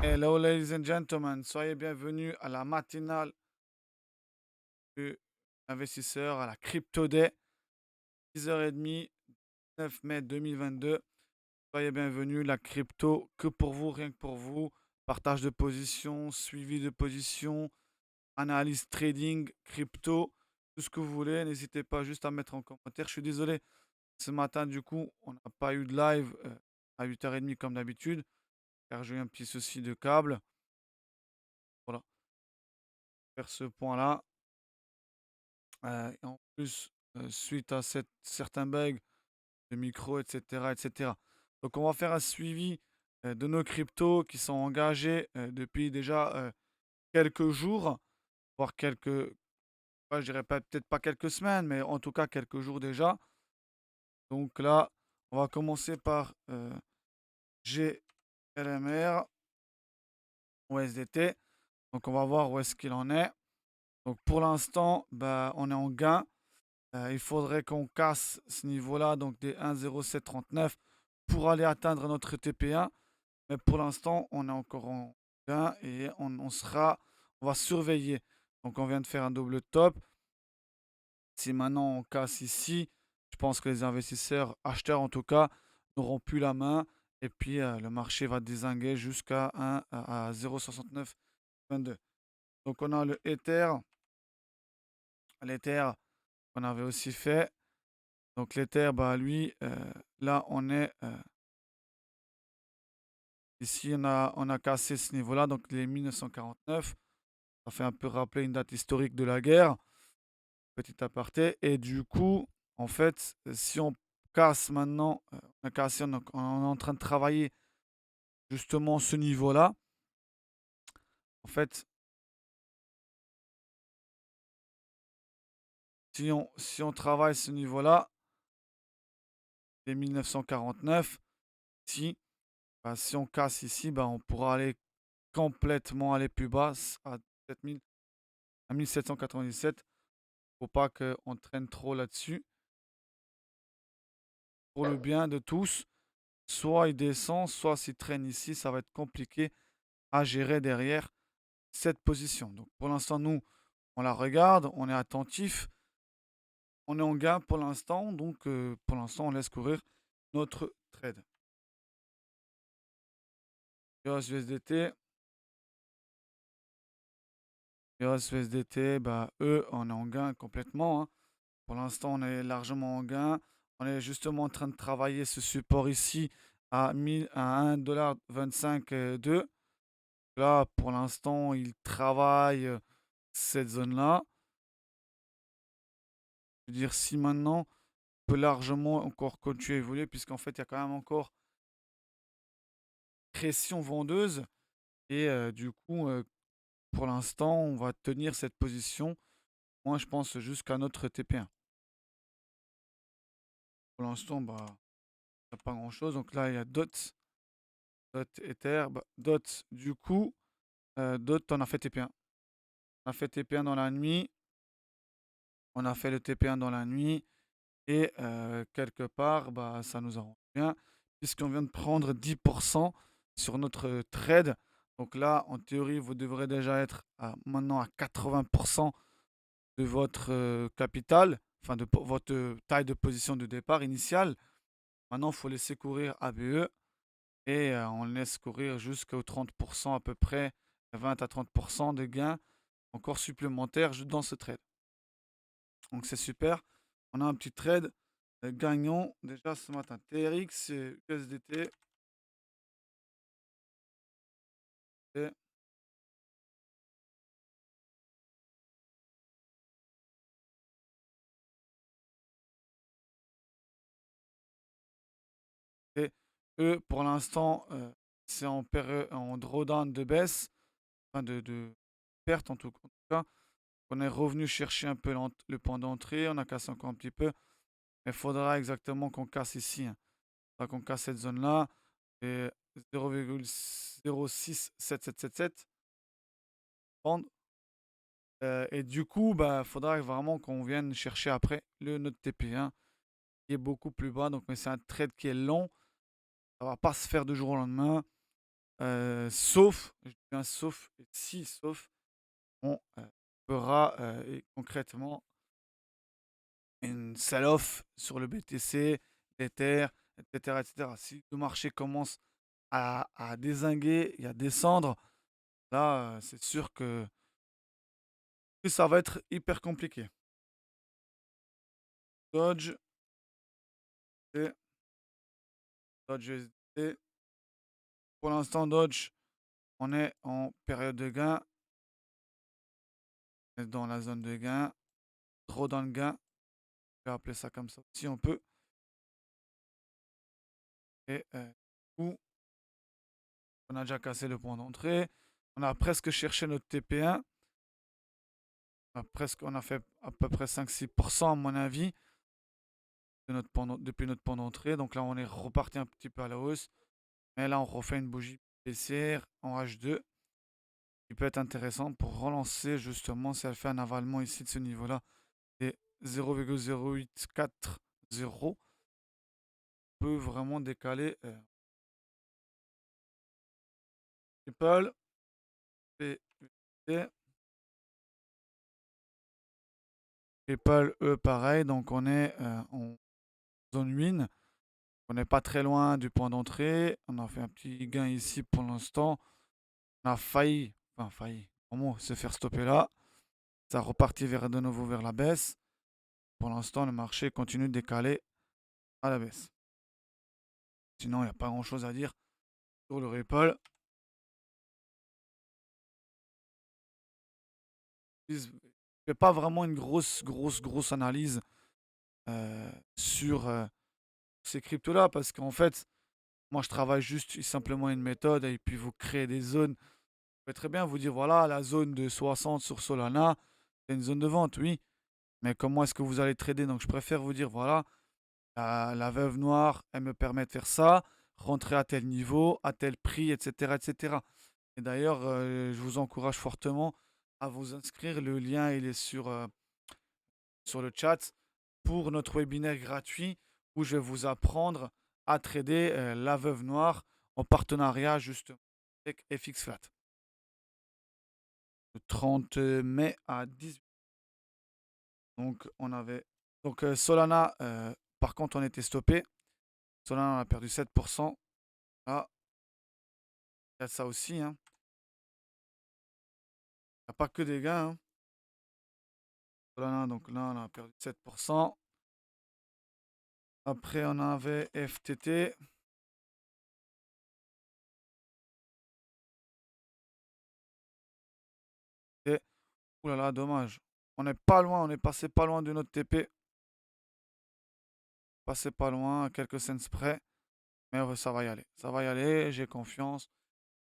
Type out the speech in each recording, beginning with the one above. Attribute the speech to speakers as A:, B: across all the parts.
A: Hello, ladies and gentlemen, soyez bienvenus à la matinale du investisseur, à la Crypto Day, 6h30, 9 mai 2022. Soyez bienvenus, la crypto, que pour vous, rien que pour vous. Partage de position, suivi de position, analyse trading, crypto, tout ce que vous voulez. N'hésitez pas juste à mettre en commentaire. Je suis désolé, ce matin, du coup, on n'a pas eu de live à 8h30 comme d'habitude, car j'ai eu un petit souci de câble. Voilà, faire ce point-là. Et en plus, suite à certains bugs de micro, etc., etc. Donc, on va faire un suivi de nos cryptos qui sont engagés depuis déjà quelques jours, voire quelques, ouais, je dirais peut-être pas quelques semaines, mais en tout cas quelques jours déjà. Donc là, on va commencer par GLMR, USDT. Donc, on va voir où est-ce qu'il en est. Donc, pour l'instant, bah, on est en gain. Il faudrait qu'on casse ce niveau-là, donc des 1,0739 pour aller atteindre notre TP1. Mais pour l'instant, on est encore en gain et on va surveiller. Donc on vient de faire un double top. Si maintenant on casse ici, je pense que les investisseurs, acheteurs en tout cas, n'auront plus la main. Et puis le marché va dézinguer jusqu'à à 0,6922. Donc on a le Ether. L'Ether qu'on avait aussi fait. Donc l'Ether, bah lui, là on est ici on a cassé ce niveau-là, donc les 1949. Ça fait un peu rappeler une date historique de la guerre, petit aparté. Et du coup, en fait, si on casse maintenant, on a cassé, on est en train de travailler justement ce niveau-là. En fait, si on travaille ce niveau-là, les 1949, si, bah, si on casse ici, bah, on pourra aller complètement aller plus bas à 7000, à 1797. Faut pas qu'on traîne trop là-dessus. Pour le bien de tous, soit il descend, soit s'il traîne ici, ça va être compliqué à gérer derrière cette position. Donc pour l'instant, nous, on la regarde, on est attentif, on est en gain pour l'instant, donc pour l'instant, on laisse courir notre trade. EOS USDT, EOS USDT, bah, eux, on est en gain complètement, hein. Pour l'instant, on est largement en gain. On est justement en train de travailler ce support ici à 1,25 $. Là, pour l'instant, il travaille cette zone-là. Je veux dire, si maintenant, on peut largement encore continuer à évoluer, puisqu'en fait, il y a quand même encore pression vendeuse. Et du coup, pour l'instant, on va tenir cette position. Moi, je pense jusqu'à notre TP1. Pour l'instant, bah, il n'y a pas grand-chose. Donc là, il y a DOT, DOT Ether. Bah, DOT, du coup, DOT, on a fait TP1. On a fait TP1 dans la nuit. On a fait le TP1 dans la nuit. Et quelque part, bah, ça nous arrange bien, puisqu'on vient de prendre 10% sur notre trade. Donc là, en théorie, vous devrez déjà être maintenant à 80% de votre capital, enfin de votre taille de position de départ initiale. Maintenant, il faut laisser courir ABE et on laisse courir jusqu'aux 30% à peu près, 20 à 30% de gains encore supplémentaires dans ce trade. Donc c'est super. On a un petit trade gagnant déjà ce matin. TRX, USDT. Et, et eux, pour l'instant, c'est en période, en drawdown de baisse, enfin de perte en tout cas. On est revenu chercher un peu le point d'entrée, on a cassé encore un petit peu. Il faudra exactement qu'on casse ici, hein. Il faudra qu'on casse cette zone-là. Et 0,067777. Et du coup, bah, faudra vraiment qu'on vienne chercher après notre TP1 qui est beaucoup plus bas. Donc, mais c'est un trade qui est long. Ça va pas se faire du jour au lendemain. sauf, je dis bien sauf, et si sauf, on fera concrètement une sell-off sur le BTC, l'Ether, etc., etc. Si le marché commence à dézinguer et à descendre, là, c'est sûr que ça va être hyper compliqué. Dodge, et Dodge USD. Pour l'instant, Dodge, on est en période de gain, on est dans la zone de gain, trop dans le gain, on peut appeler ça comme ça si on peut. Et où on a déjà cassé le point d'entrée, on a presque cherché notre TP1, on a fait à peu près 5-6% à mon avis depuis notre point d'entrée. Donc là, on est reparti un petit peu à la hausse. Mais là, on refait une bougie baissière en H2 qui peut être intéressant pour relancer justement si elle fait un avalement ici de ce niveau-là et 0,0840 peut vraiment décaler Ripple, PUSD. Ripple, eux, pareil. Donc on est en zone win. On n'est pas très loin du point d'entrée. On a fait un petit gain ici pour l'instant. On a failli, vraiment se faire stopper là. Ça repartit de nouveau vers la baisse. Pour l'instant, le marché continue de décaler à la baisse. Sinon, il n'y a pas grand-chose à dire sur le Ripple. Je ne fais pas vraiment une grosse analyse sur ces cryptos-là parce qu'en fait, moi, je travaille juste simplement une méthode et puis vous créez des zones. Je peux très bien vous dire, voilà, la zone de 60 sur Solana, c'est une zone de vente, oui. Mais comment est-ce que vous allez trader? Donc, je préfère vous dire, voilà, la veuve noire, elle me permet de faire ça, rentrer à tel niveau, à tel prix, etc. etc. Et d'ailleurs, je vous encourage fortement à vous inscrire. Le lien, il est sur le chat pour notre webinaire gratuit où je vais vous apprendre à trader la veuve noire en partenariat justement avec FXFlat. Le 30 mai à 18. Donc, on avait. Donc, Solana, par contre, on était stoppé. Solana, on a perdu 7%. Là, il y a ça aussi. Il n'y a pas que des gains. Solana, donc là, on a perdu 7%. Après, on avait FTT. Et, oulala, dommage. On n'est pas loin, on est passé pas loin de notre TP. Passé pas loin, à quelques cents près. Mais ça va y aller. Ça va y aller, j'ai confiance.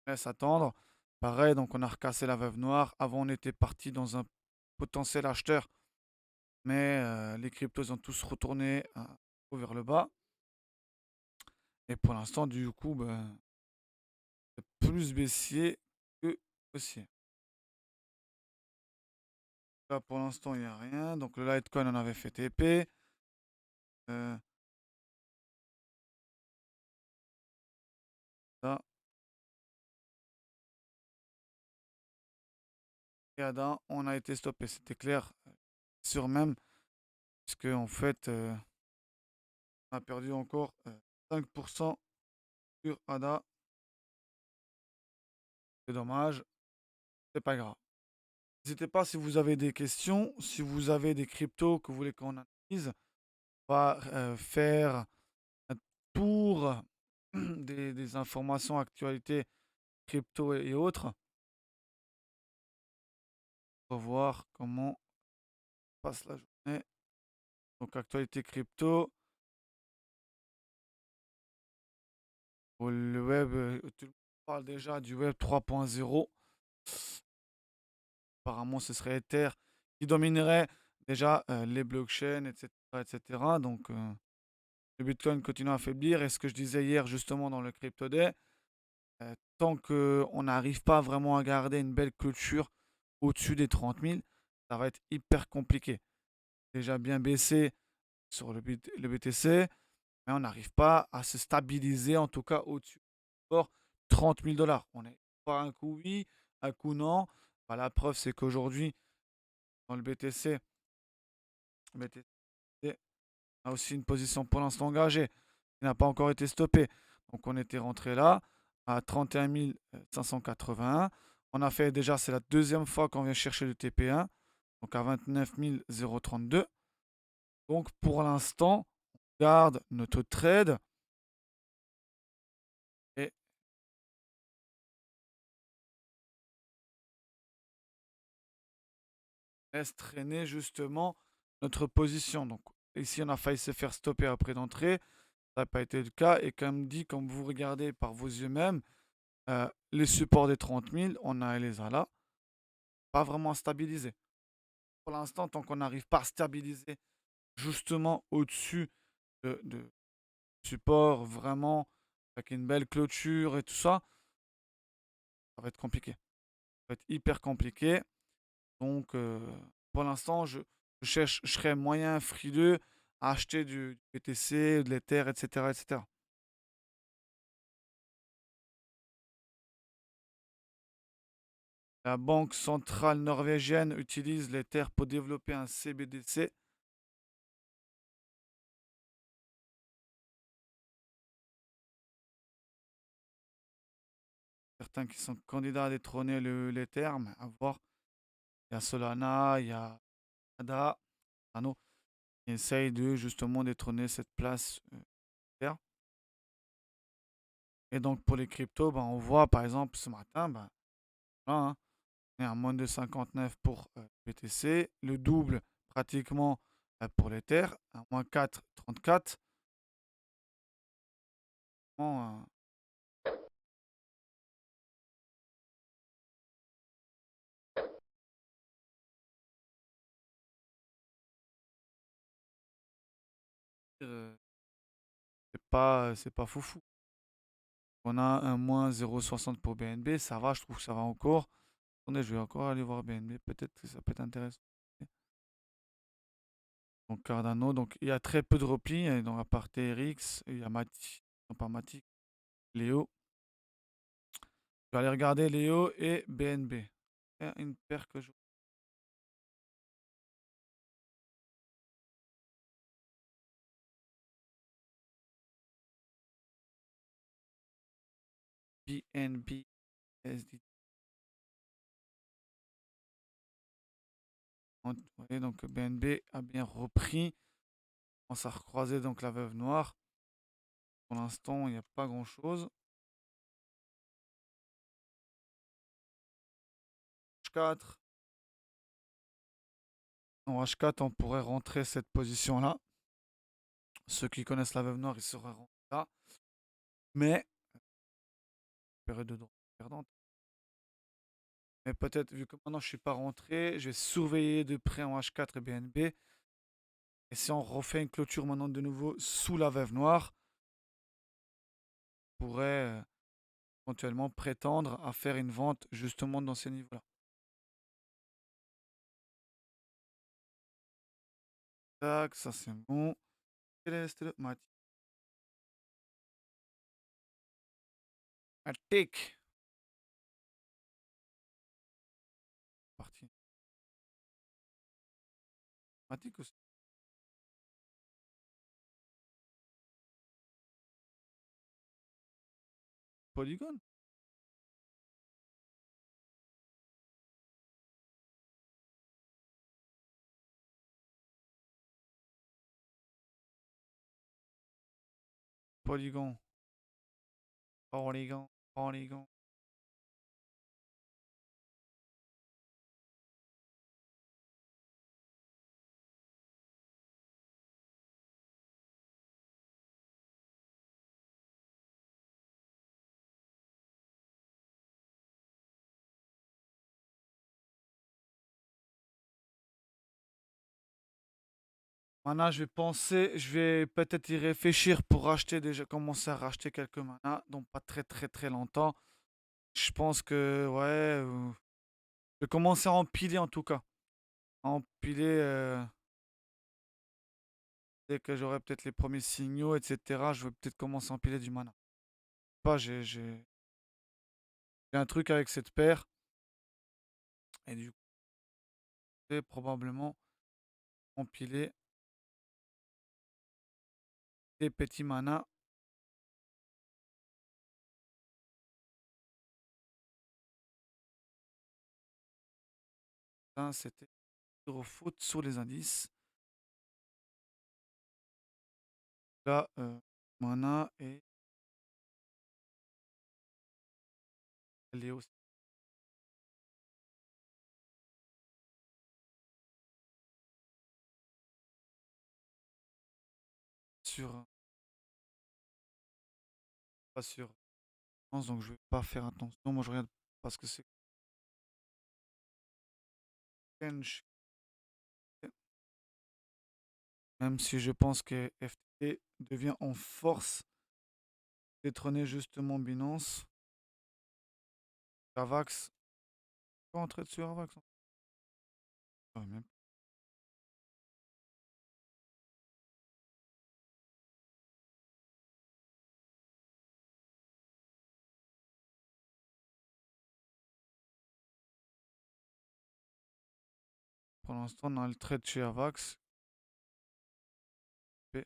A: Laisse attendre. Pareil, donc on a recassé la veuve noire. Avant, on était parti dans un potentiel acheteur. Mais les cryptos ont tous retourné vers le bas. Et pour l'instant, du coup, ben, c'est plus baissier que haussier. Là, pour l'instant, il n'y a rien. Donc, le Litecoin, on avait fait TP. Euh, ça. Et Ada, on a été stoppé. C'était clair, sûr même. Puisque, en fait, on a perdu encore 5% sur ADA. C'est dommage. C'est pas grave. N'hésitez pas si vous avez des questions, si vous avez des cryptos que vous voulez qu'on analyse. On va faire un tour des informations, actualités, crypto et autres. Pour voir comment passe la journée. Donc, actualité crypto. Le web, tout le monde parle déjà du web 3.0. Apparemment, ce serait Ether qui dominerait déjà les blockchains, etc., etc. Donc, le Bitcoin continue à affaiblir. Et ce que je disais hier, justement, dans le Crypto Day, tant qu'on n'arrive pas vraiment à garder une belle clôture au-dessus des 30 000, ça va être hyper compliqué. Déjà bien baissé sur le BTC, mais on n'arrive pas à se stabiliser, en tout cas au-dessus. 30 000 $. On est pas un coup oui, un coup non. Bah, la preuve, c'est qu'aujourd'hui, dans le BTC a aussi une position pour l'instant engagée, qui n'a pas encore été stoppée. Donc on était rentré là à 31 581. On a fait déjà, c'est la deuxième fois qu'on vient chercher le TP1, donc à 29 032. Donc pour l'instant, on garde notre trade et laisse traîner justement notre position. Donc ici, on a failli se faire stopper après d'entrée. Ça n'a pas été le cas. Et comme dit, comme vous regardez par vos yeux même, les supports des 30 000, on a les a là, pas vraiment stabilisés. Pour l'instant, tant qu'on n'arrive pas à stabiliser justement au-dessus de support vraiment avec une belle clôture et tout ça, ça va être compliqué. Ça va être hyper compliqué. Donc, pour l'instant, je cherche, je serais moyen frileux à acheter du BTC, de l'Ether, etc., etc. La banque centrale norvégienne utilise l'Ether pour développer un CBDC. Certains qui sont candidats à détrôner l'Ether, mais à voir. Il y a Solana, il y a ADA, Cardano, qui essayent de justement détrôner cette place Ether. Et donc pour les cryptos, ben, on voit par exemple ce matin, ben, voilà, hein, on est à moins de 59 pour BTC, le double pratiquement pour l'Ether, à moins 4,34. Bon, c'est pas foufou. On a un moins 0,60 pour BNB, ça va, je trouve que ça va encore. Attendez, je vais encore aller voir BNB, peut-être que ça peut être intéressant. Donc Cardano, donc il y a très peu de repli, hein, dans la partie RX, il y a Mati, non pas Mati, Léo. Je vais aller regarder Léo et BNB. Une paire que je... BNB SD. Vous voyez, donc BNB a bien repris. On s'est recroisé donc la veuve noire. Pour l'instant, il n'y a pas grand-chose. H4. En H4, on pourrait rentrer cette position-là. Ceux qui connaissent la veuve noire, ils seraient rentrés là. Mais, période de droite perdante. Mais peut-être, vu que maintenant je ne suis pas rentré, je vais surveiller de près en H4 et BNB. Et si on refait une clôture maintenant de nouveau sous la veuve noire, on pourrait éventuellement prétendre à faire une vente justement dans ces niveaux-là. Tac, ça c'est bon. Quel est le Matic. Parti. Matic aussi. Polygon. Polygon. Polygon. Polygon. Maintenant, je vais peut-être y réfléchir pour racheter déjà, commencer à racheter quelques manas, donc pas très très très longtemps. Je pense que, ouais, je vais commencer à empiler en tout cas. À empiler dès que j'aurai peut-être les premiers signaux, etc. Je vais peut-être commencer à empiler du mana. Pas, j'ai J'ai un truc avec cette paire et du coup, je vais probablement empiler des petits manas. Ça, c'était zéro faute sur les indices. Là, mana et Léo sur pas sur donc je vais pas faire attention. Moi, je regarde parce que c'est Kench, même si je pense que FTT devient en force détrôner justement Binance. Avax, pas entrer dessus Avax, hein. Ouais, même pour l'instant, on a le trade chez Avax. Et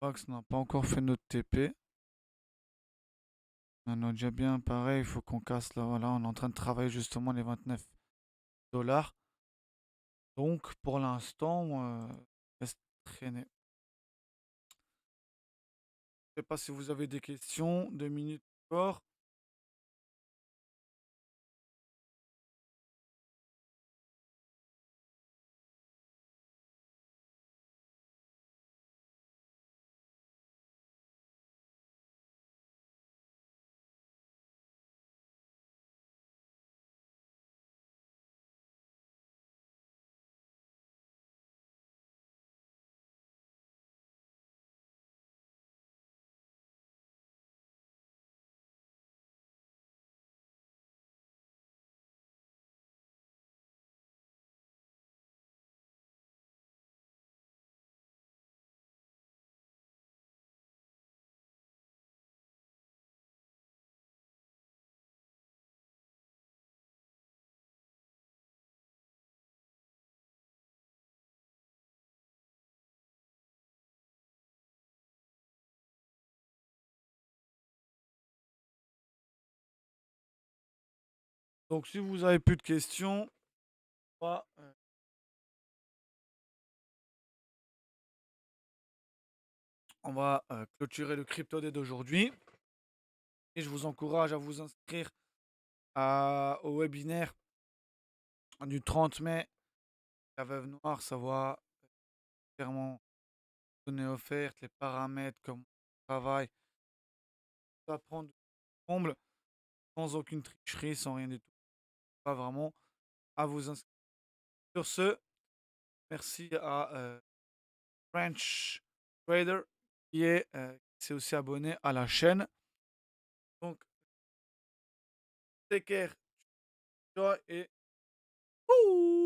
A: Avax n'a pas encore fait notre TP. On a déjà bien pareil, il faut qu'on casse là. Voilà, on est en train de travailler justement les 29 dollars. Donc pour l'instant, laisse traîner. Je sais pas si vous avez des questions. 2 minutes encore. Donc si vous avez plus de questions, on va clôturer le Crypto Day d'aujourd'hui. Et je vous encourage à vous inscrire au webinaire du 30 mai. La Veuve Noire, ça va clairement donner offerte, les paramètres, comment on travaille, ça va prendre comble, sans aucune tricherie, sans rien du tout. Pas vraiment à vous inscrire. Sur ce, merci à French Trader qui s'est aussi abonné à la chaîne. Donc, take care, ciao et... Ouh